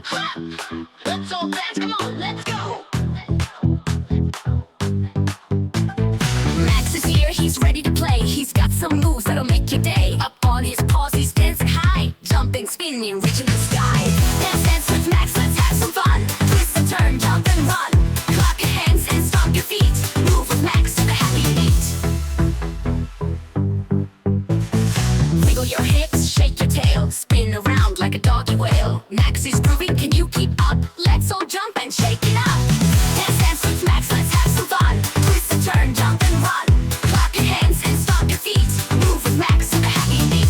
Ha! Let's all dance, come on, let's go! Max is here, he's ready to play. He's got some moves that'll make your day. Up on his paws, he's dancing high, jumping, spinning, reaching the sky. Dance, dance with Max, let's have some fun. Twist and turn, jump and run. Clap your hands and stomp your feet. Move with Max to the happy beat. Wiggle your hips, shake your tail, spin around like a doggy whale. Max is grooving, can you keep up? Let's all jump and shake it up. Dance, dance with Max, let's have some fun. Twist and turn, jump and run. Clap your hands and stomp your feet. Move with Max to the happy beat.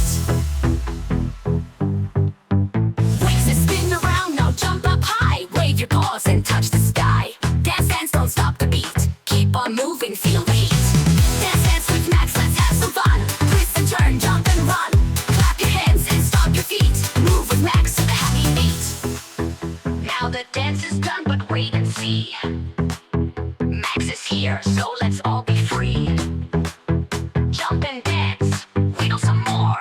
Waves and spin around, now jump up high. Wave your paws and touch the sky. Dance, dance, don't stop the beat. Keep on moving, feel the heat. Dance, dance with Max, let's have some fun. Twist and turn, jump and run. Clap your hands and stomp your feet. Move with Max to the happy beat. Now the dance is done, but wait and see. Max is here, so let's all be free. Jump and dance, wiggle some more.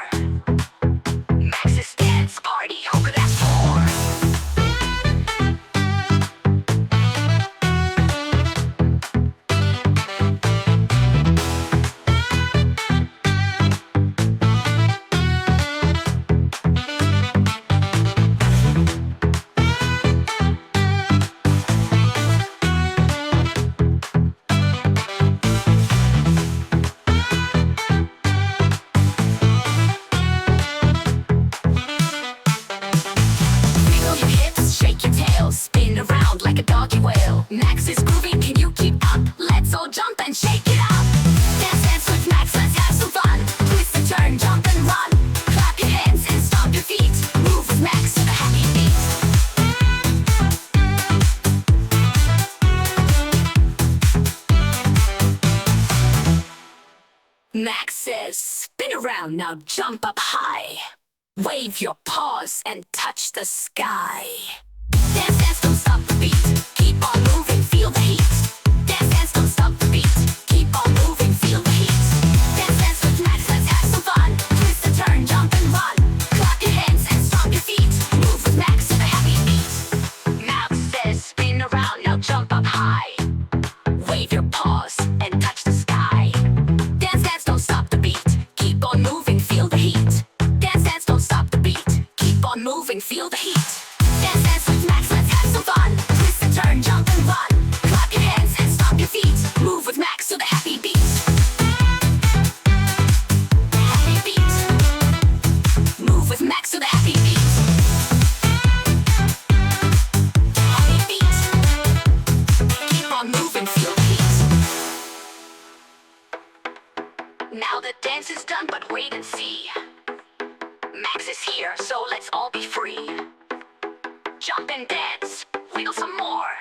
Max's dance party, who could ask for? Wiggle your hips, shake your tail, spin around like a doggy whale. Max is grooving, can you keep up? Let's all jump and shake it up. Dance, dance with Max, let's have some fun. Twist and turn, jump and run. Clap your hands and stomp your feet. Move with Max to the happy beat. Max says, spin around, now jump up high. Wave your paws and touch the sky. Dance, dance, don't stop the beat. Keep on moving, feel the heat. Dance, dance, don't stop the beat. Keep on moving, feel the heat. Dance, dance with Max, let's have some fun. Twist and turn, jump and run. Clap your hands and stomp your feet. Move with Max to the happy beat. Max says, spin around, now jump up high. Wave your paws and touch the sky. Dance, dance, don't stop the beat. Keep on moving, feel the heat. Dance, dance, don't stop the beat. Keep on moving, feel the heat. Dance, dance with Max, let's have some fun. Twist and turn, jump and run. Clap your hands and stomp your feet. Move with Max to the happy beat. Happy beat. Move with Max to the happy beat. Happy beat. Keep on moving, feel the heat. Now the dance is done, but wait and see. Max is here, so let's all be free. Jump and dance, wiggle some more.